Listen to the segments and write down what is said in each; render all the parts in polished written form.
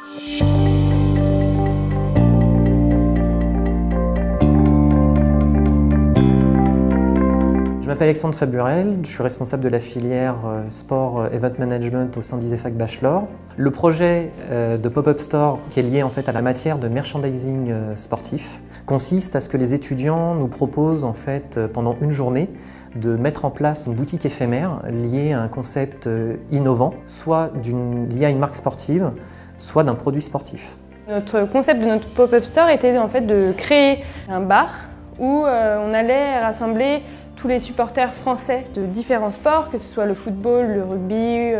Je m'appelle Alexandre Faburel, je suis responsable de la filière Sport Event Management au sein d'ISEFAC Bachelor. Le projet de Pop-Up Store, qui est lié en fait à la matière de merchandising sportif, consiste à ce que les étudiants nous proposent en fait pendant une journée de mettre en place une boutique éphémère liée à un concept innovant, soit lié à une marque sportive, soit d'un produit sportif. Notre concept de notre Pop-Up Store était en fait de créer un bar où on allait rassembler tous les supporters français de différents sports, que ce soit le football, le rugby,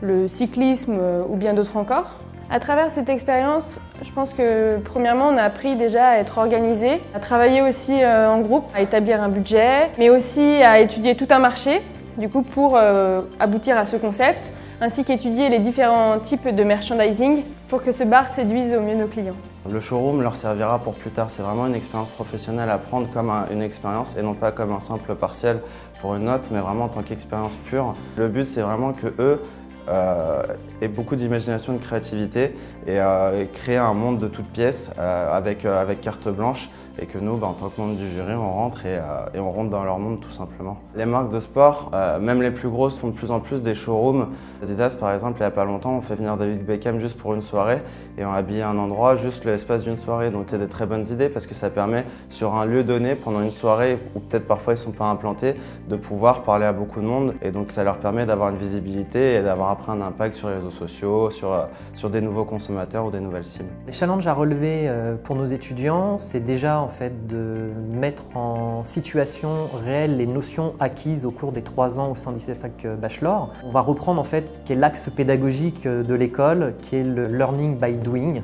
le cyclisme ou bien d'autres encore. À travers cette expérience, je pense que premièrement on a appris déjà à être organisé, à travailler aussi en groupe, à établir un budget, mais aussi à étudier tout un marché du coup, pour aboutir à ce concept, ainsi qu'étudier les différents types de merchandising pour que ce bar séduise au mieux nos clients. Le showroom leur servira pour plus tard, c'est vraiment une expérience professionnelle à prendre comme une expérience et non pas comme un simple partiel pour une note, mais vraiment en tant qu'expérience pure. Le but c'est vraiment que eux aient beaucoup d'imagination et de créativité et créer un monde de toutes pièces avec carte blanche et que nous, en tant que membre du jury, on rentre et on rentre dans leur monde tout simplement. Les marques de sport, même les plus grosses, font de plus en plus des showrooms. Adidas par exemple, il n'y a pas longtemps, on fait venir David Beckham juste pour une soirée et on a habillé un endroit juste l'espace d'une soirée. Donc c'est des très bonnes idées parce que ça permet sur un lieu donné, pendant une soirée où peut-être parfois ils ne sont pas implantés, de pouvoir parler à beaucoup de monde et donc ça leur permet d'avoir une visibilité et d'avoir après un impact sur les réseaux sociaux, sur des nouveaux consommateurs ou des nouvelles cibles. Les challenges à relever pour nos étudiants, c'est déjà en fait de mettre en situation réelle les notions acquises au cours des 3 ans au sein d'ISEFAC Bachelor. On va reprendre en fait ce qui est l'axe pédagogique de l'école, qui est le learning by doing.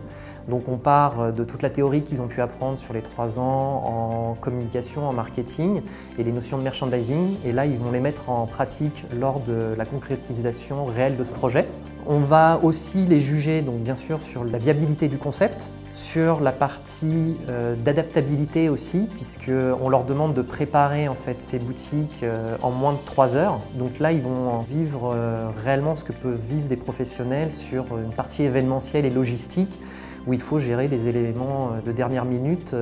Donc on part de toute la théorie qu'ils ont pu apprendre sur les 3 ans en communication, en marketing et les notions de merchandising. Et là, ils vont les mettre en pratique lors de la concrétisation réelle de ce projet. On va aussi les juger, donc bien sûr, sur la viabilité du concept, sur la partie d'adaptabilité aussi, puisqu'on leur demande de préparer en fait ces boutiques en moins de 3 heures. Donc là, ils vont vivre réellement ce que peuvent vivre des professionnels sur une partie événementielle et logistique, où il faut gérer les éléments de dernière minute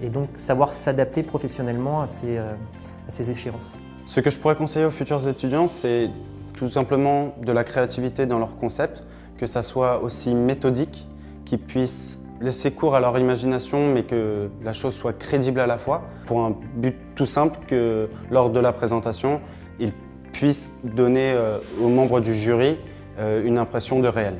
et donc savoir s'adapter professionnellement à ces échéances. Ce que je pourrais conseiller aux futurs étudiants, c'est tout simplement de la créativité dans leur concept, que ça soit aussi méthodique, qu'ils puissent laisser cours à leur imagination mais que la chose soit crédible à la fois, pour un but tout simple que lors de la présentation, ils puissent donner aux membres du jury une impression de réel.